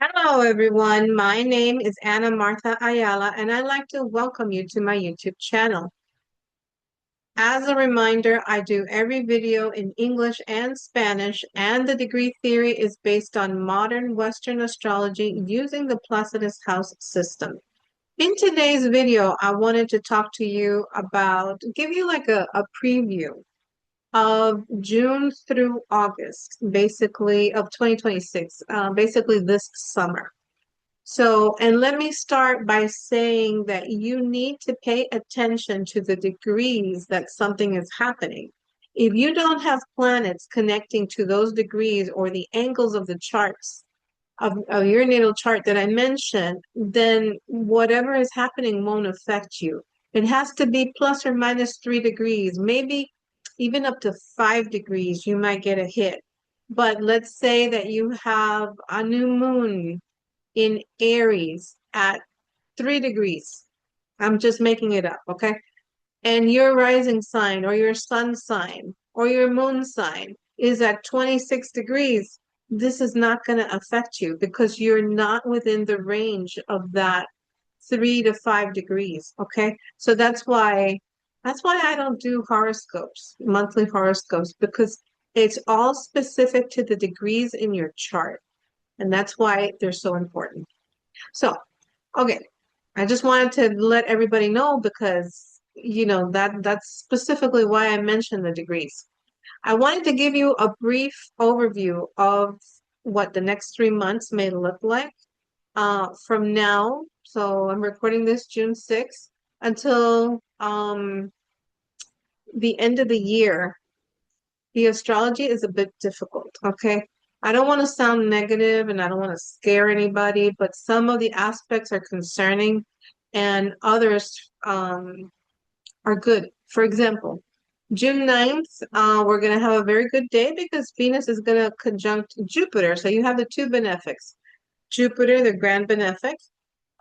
Hello, everyone. My name is Ana Martha Ayala, and I'd like to welcome you to my YouTube channel. As a reminder, I do every video in English and Spanish, and the degree theory is based on modern Western astrology using the Placidus House system. In today's video, I wanted to talk to you about, give you like a preview of June through August, basically, of 2026, basically this summer. So, and let me start by saying that you need to pay attention to the degrees that something is happening. If you don't have planets connecting to those degrees or the angles of the charts of your natal chart that I mentioned, then whatever is happening won't affect you. It has to be plus or minus 3 degrees, maybe even up to 5 degrees, you might get a hit. But let's say that you have a new moon in Aries at 3 degrees. I'm just making it up, okay? And your rising sign or your sun sign or your moon sign is at 26 degrees. This is not going to affect you because you're not within the range of that 3 to 5 degrees, okay? So that's why I don't do horoscopes, monthly horoscopes, because it's all specific to the degrees in your chart. And that's why they're so important. So, okay, I just wanted to let everybody know because, that's specifically why I mentioned the degrees. I wanted to give you a brief overview of what the next 3 months may look like from now. So I'm recording this June 6th until the end of the year. The astrology is a bit difficult, okay? I don't want to sound negative and I don't want to scare anybody, but some of the aspects are concerning and others are good. For example, June 9th, we're going to have a very good day because Venus is going to conjunct Jupiter. So you have the two benefics. Jupiter, the grand benefic,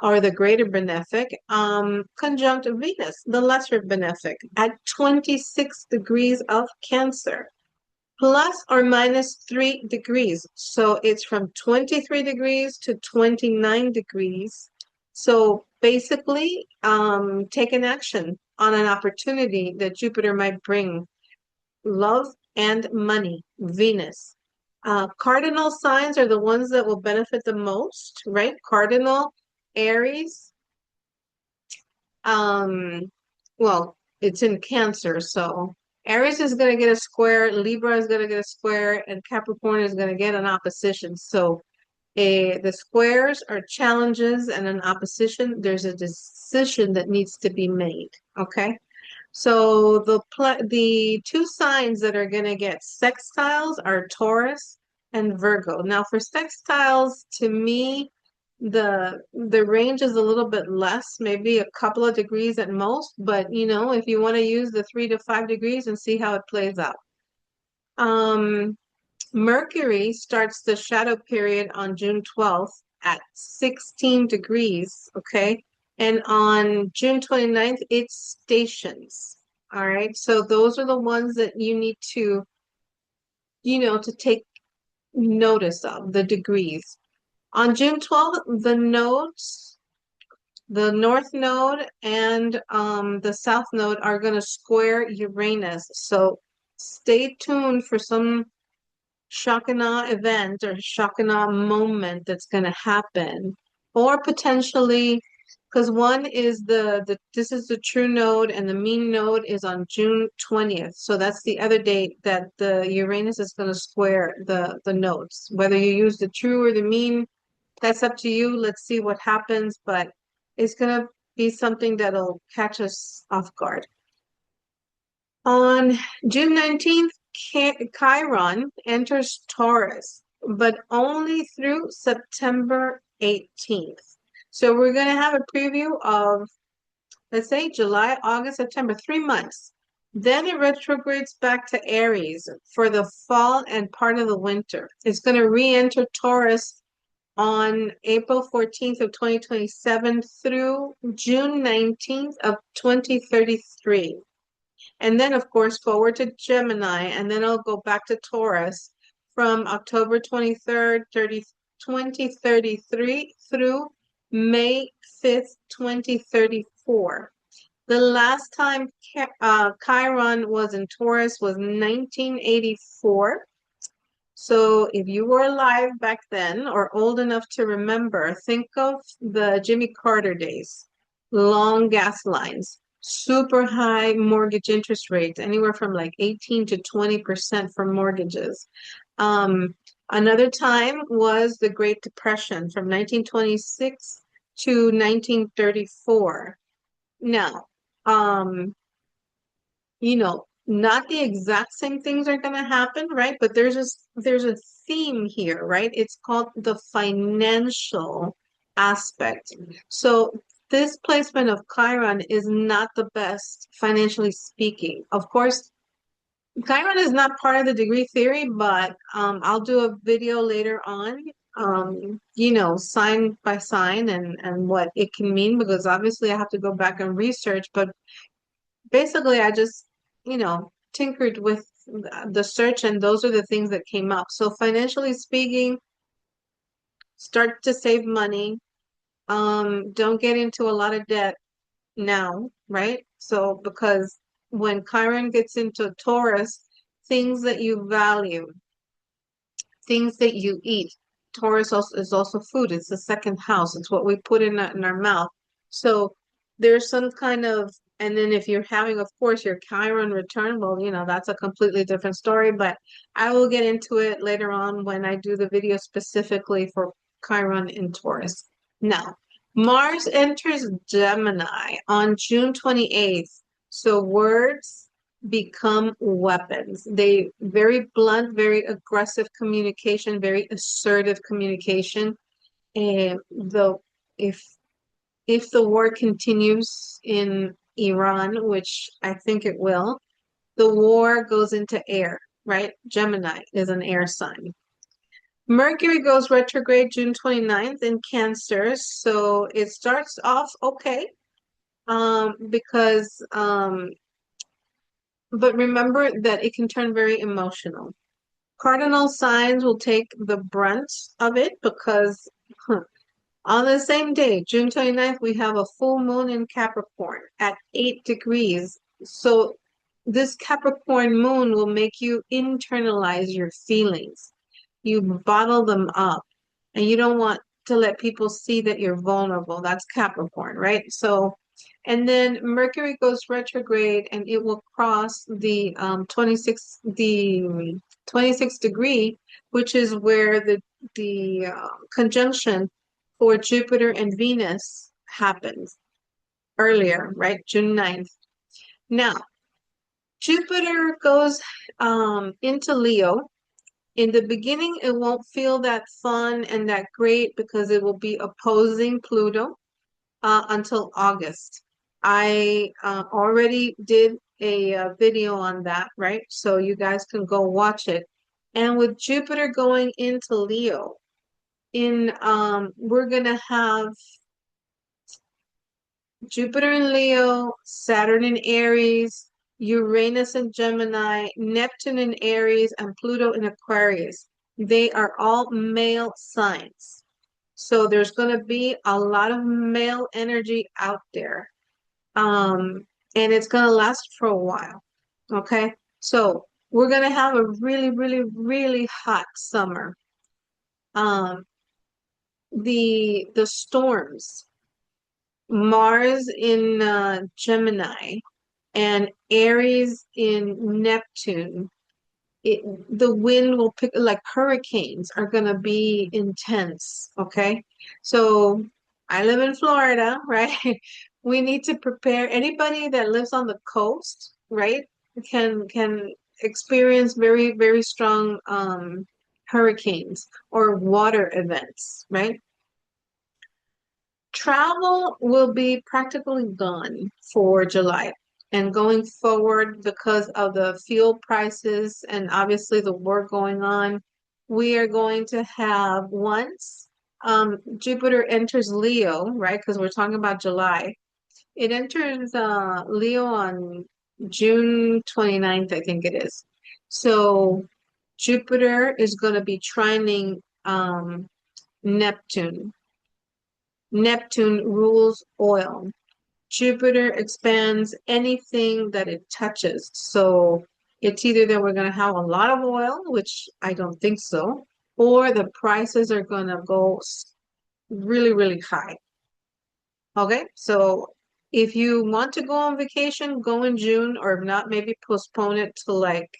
or the greater benefic, conjunct Venus, the lesser benefic, at 26 degrees of Cancer plus or minus 3 degrees. So it's from 23 degrees to 29 degrees. So basically, take an action on an opportunity that Jupiter might bring. Love and money, Venus. Cardinal signs are the ones that will benefit the most, right? Cardinal, Aries. Um, well, it's in Cancer, so Aries is going to get a square, Libra is going to get a square, and Capricorn is going to get an opposition. So the squares are challenges, and an opposition, there's a decision that needs to be made. Okay. So the two signs that are going to get sextiles are Taurus and Virgo. Now for sextiles, to me, the range is a little bit less, maybe a couple of degrees at most, but if you want to use the 3 to 5 degrees and see how it plays out. Mercury starts the shadow period on June 12th at 16 degrees, okay? And on June 29th, it stations. All right. So those are the ones that you need to take notice of, the degrees. On June 12th, the nodes, the North Node and the South Node are going to square Uranus. So stay tuned for some shock and awe event or shock and awe moment that's going to happen, or potentially because one is this is the true node and the mean node is on June 20th. So that's the other date that the Uranus is going to square the nodes. Whether you use the true or the mean, that's up to you. Let's see what happens, but it's going to be something that'll catch us off guard. On June 19th, Chiron enters Taurus, but only through September 18th. So we're going to have a preview of, let's say, July, August, September, 3 months. Then it retrogrades back to Aries for the fall and part of the winter. It's going to re-enter Taurus on April 14th of 2027 through June 19th of 2033. And then, of course, forward to Gemini, and then I'll go back to Taurus from October 23rd, 2033 through May 5th, 2034. The last time Chiron was in Taurus was 1984. So if you were alive back then or old enough to remember, think of the Jimmy Carter days. Long gas lines, super high mortgage interest rates, anywhere from like 18 to 20% for mortgages. Another time was the Great Depression from 1926 to 1934. Now, not the exact same things are going to happen, right? But there's a theme here, right? It's called the financial aspect. So this placement of Chiron is not the best financially speaking. Of course, Chiron is not part of the degree theory, but I'll do a video later on, sign by sign and what it can mean, because obviously I have to go back and research, but basically I just, tinkered with the search and those are the things that came up. So financially speaking, start to save money. Don't get into a lot of debt now, right? So because when Chiron gets into Taurus, things that you value, things that you eat. Taurus is also food. It's the second house. It's what we put in our mouth. So there's some kind of, and then if you're having, of course, your Chiron return, well, that's a completely different story, but I will get into it later on when I do the video specifically for Chiron in Taurus. Now, Mars enters Gemini on June 28th. So words become weapons. They very blunt, very aggressive communication, very assertive communication. And if if the war continues in Iran, which I think it will, the war goes into air, right? Gemini is an air sign. Mercury goes retrograde June 29th in Cancer, so it starts off okay, because but remember that it can turn very emotional. Cardinal signs will take the brunt of it because on the same day, June 29th, we have a full moon in Capricorn at 8 degrees. So this Capricorn moon will make you internalize your feelings. You bottle them up and you don't want to let people see that you're vulnerable. That's Capricorn, right? So, and then Mercury goes retrograde and it will cross the 26 degree, which is where the conjunction for Jupiter and Venus happens earlier, right? June 9th. Now, Jupiter goes into Leo. In the beginning, it won't feel that fun and that great because it will be opposing Pluto until August. I already did a video on that, right? So you guys can go watch it. And with Jupiter going into Leo, we're gonna have Jupiter in Leo, Saturn in Aries, Uranus in Gemini, Neptune in Aries, and Pluto in Aquarius. They are all male signs. So there's going to be a lot of male energy out there. And it's going to last for a while. Okay. So we're going to have a really, really, really hot summer. The storms, Mars in Gemini and Aries in Neptune, the wind will pick, like hurricanes are going to be intense. Okay. So I live in Florida, right? We need to prepare. Anybody that lives on the coast, right, can experience very, very strong hurricanes or water events, right? Travel will be practically gone for July and going forward because of the fuel prices and obviously the war going on. We are going to have once Jupiter enters Leo, right? Because we're talking about July. It enters Leo on June 29th, I think it is. So Jupiter is going to be trining Neptune. Neptune rules oil. Jupiter expands anything that it touches. So it's either that we're going to have a lot of oil, which I don't think so, or the prices are going to go really, really high. Okay, so if you want to go on vacation, go in June, or if not, maybe postpone it to like,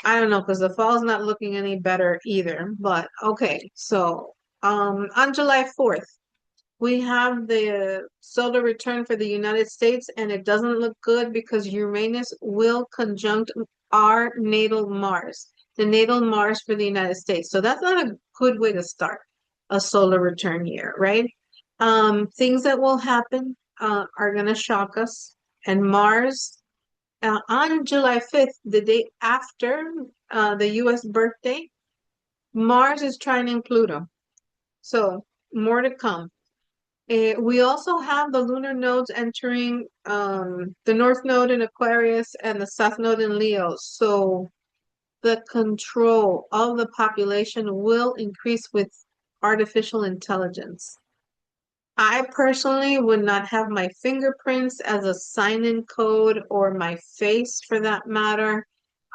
I don't know, because the fall's not looking any better either. But okay, so on July 4th, we have the solar return for the United States, and it doesn't look good because Uranus will conjunct our natal Mars, the natal Mars for the United States. So that's not a good way to start a solar return year, right? Things that will happen are going to shock us. And Mars, on July 5th, the day after the US birthday, Mars is trining Pluto. So more to come. We also have the lunar nodes entering the North Node in Aquarius and the South Node in Leo. So the control of the population will increase with artificial intelligence. I personally would not have my fingerprints as a sign-in code or my face for that matter.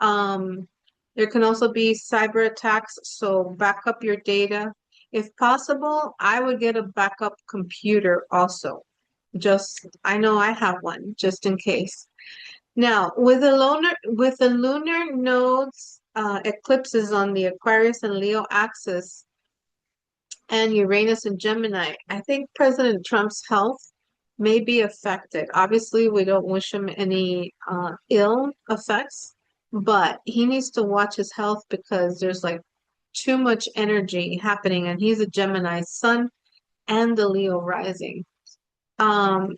Um, there can also be cyber attacks, so back up your data. If possible, I would get a backup computer also. Just, I know I have one, just in case. Now, with the lunar nodes, eclipses on the Aquarius and Leo axis, and Uranus and Gemini, I think President Trump's health may be affected. Obviously, we don't wish him any ill effects, but he needs to watch his health because there's like too much energy happening, and he's a Gemini sun and the Leo rising. Um,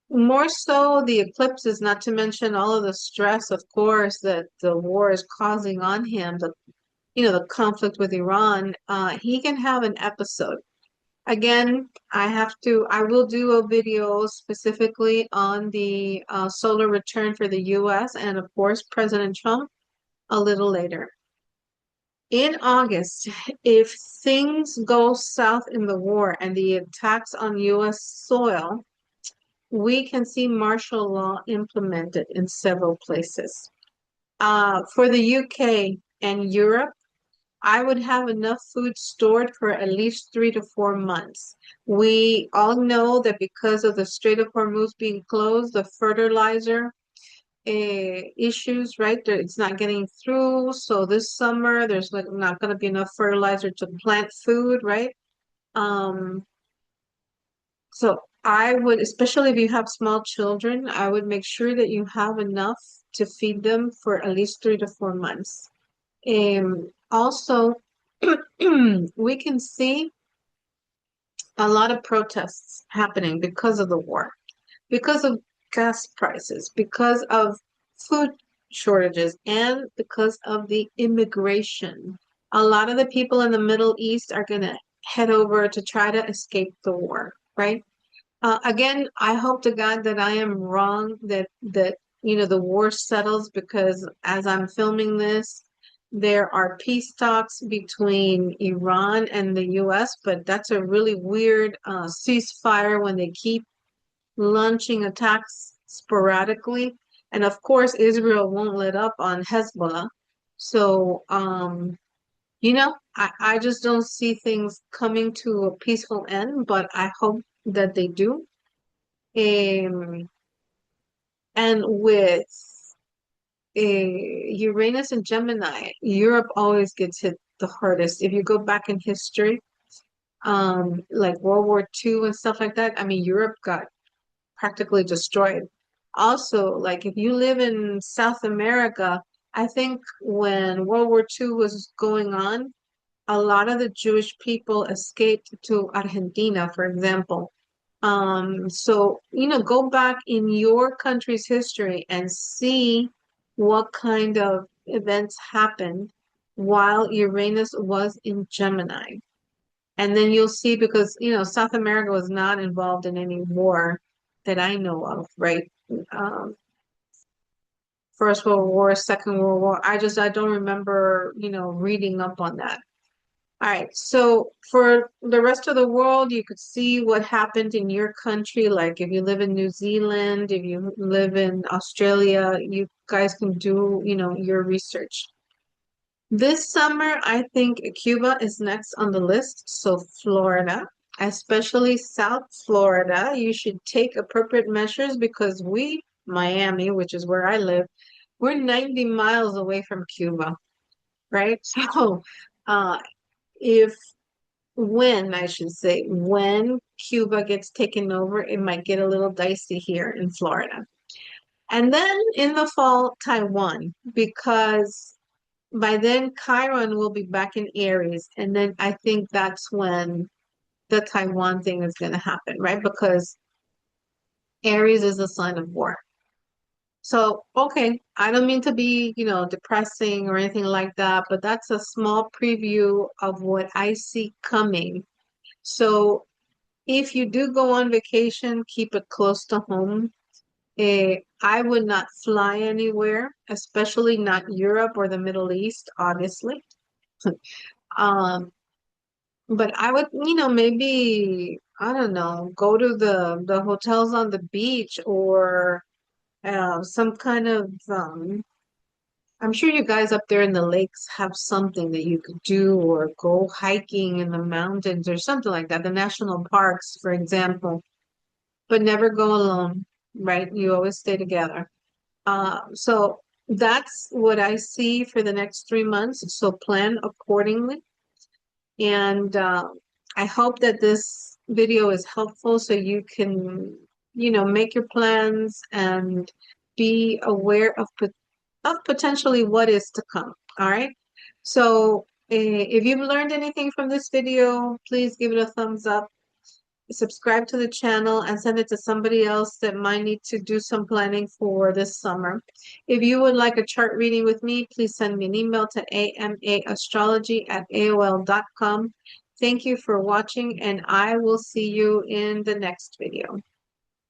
More so the eclipses, not to mention all of the stress, of course, that the war is causing on him, the conflict with Iran, he can have an episode. Again, I will do a video specifically on the solar return for the US and of course President Trump a little later. In August, if things go south in the war and the attacks on US soil, we can see martial law implemented in several places. For the UK and Europe, I would have enough food stored for at least 3 to 4 months. We all know that because of the Strait of Hormuz being closed, the fertilizer issues, right? It's not getting through. So this summer, there's like not going to be enough fertilizer to plant food, right? Um, so I would, especially if you have small children, I would make sure that you have enough to feed them for at least 3 to 4 months. Also, we can see a lot of protests happening because of the war, because of gas prices, because of food shortages, and because of the immigration. A lot of the people in the Middle East are going to head over to try to escape the war, right? Again, I hope to God that I am wrong, that the war settles because as I'm filming this, there are peace talks between Iran and the US, but that's a really weird ceasefire when they keep launching attacks sporadically. And of course, Israel won't let up on Hezbollah. So, I just don't see things coming to a peaceful end, but I hope that they do. Um, and with Uranus and Gemini, Europe always gets hit the hardest. If you go back in history, like World War II and stuff like that, I mean, Europe got practically destroyed. Also, like if you live in South America, I think when World War II was going on, a lot of the Jewish people escaped to Argentina, for example. So, go back in your country's history and see what kind of events happened while Uranus was in Gemini. And then you'll see because, South America was not involved in any war that I know of, right? Um, First World War, Second World War. I don't remember, reading up on that. All right, so for the rest of the world, you could see what happened in your country. Like if you live in New Zealand, if you live in Australia, you guys can do, your research. This summer, I think Cuba is next on the list. So Florida, especially South Florida, you should take appropriate measures because Miami, which is where I live, we're 90 miles away from Cuba, right? So, uh, if when I should say, when Cuba gets taken over, it might get a little dicey here in Florida. And then in the fall, Taiwan, because by then Chiron will be back in Aries. And then I think that's when the Taiwan thing is going to happen, right? Because Aries is a sign of war. So, okay, I don't mean to be, depressing or anything like that, but that's a small preview of what I see coming. So if you do go on vacation, keep it close to home. I would not fly anywhere, especially not Europe or the Middle East, obviously. Um, but I would, maybe, I don't know, go to the hotels on the beach or some kind of I'm sure you guys up there in the lakes have something that you could do or go hiking in the mountains or something like that. The national parks, for example. But never go alone, right? You always stay together. So that's what I see for the next 3 months. So plan accordingly. And I hope that this video is helpful so you can, make your plans and be aware of potentially what is to come. All right. So if you've learned anything from this video, please give it a thumbs up, subscribe to the channel, and send it to somebody else that might need to do some planning for this summer. If you would like a chart reading with me, please send me an email to amaastrology@aol.com. Thank you for watching, and I will see you in the next video.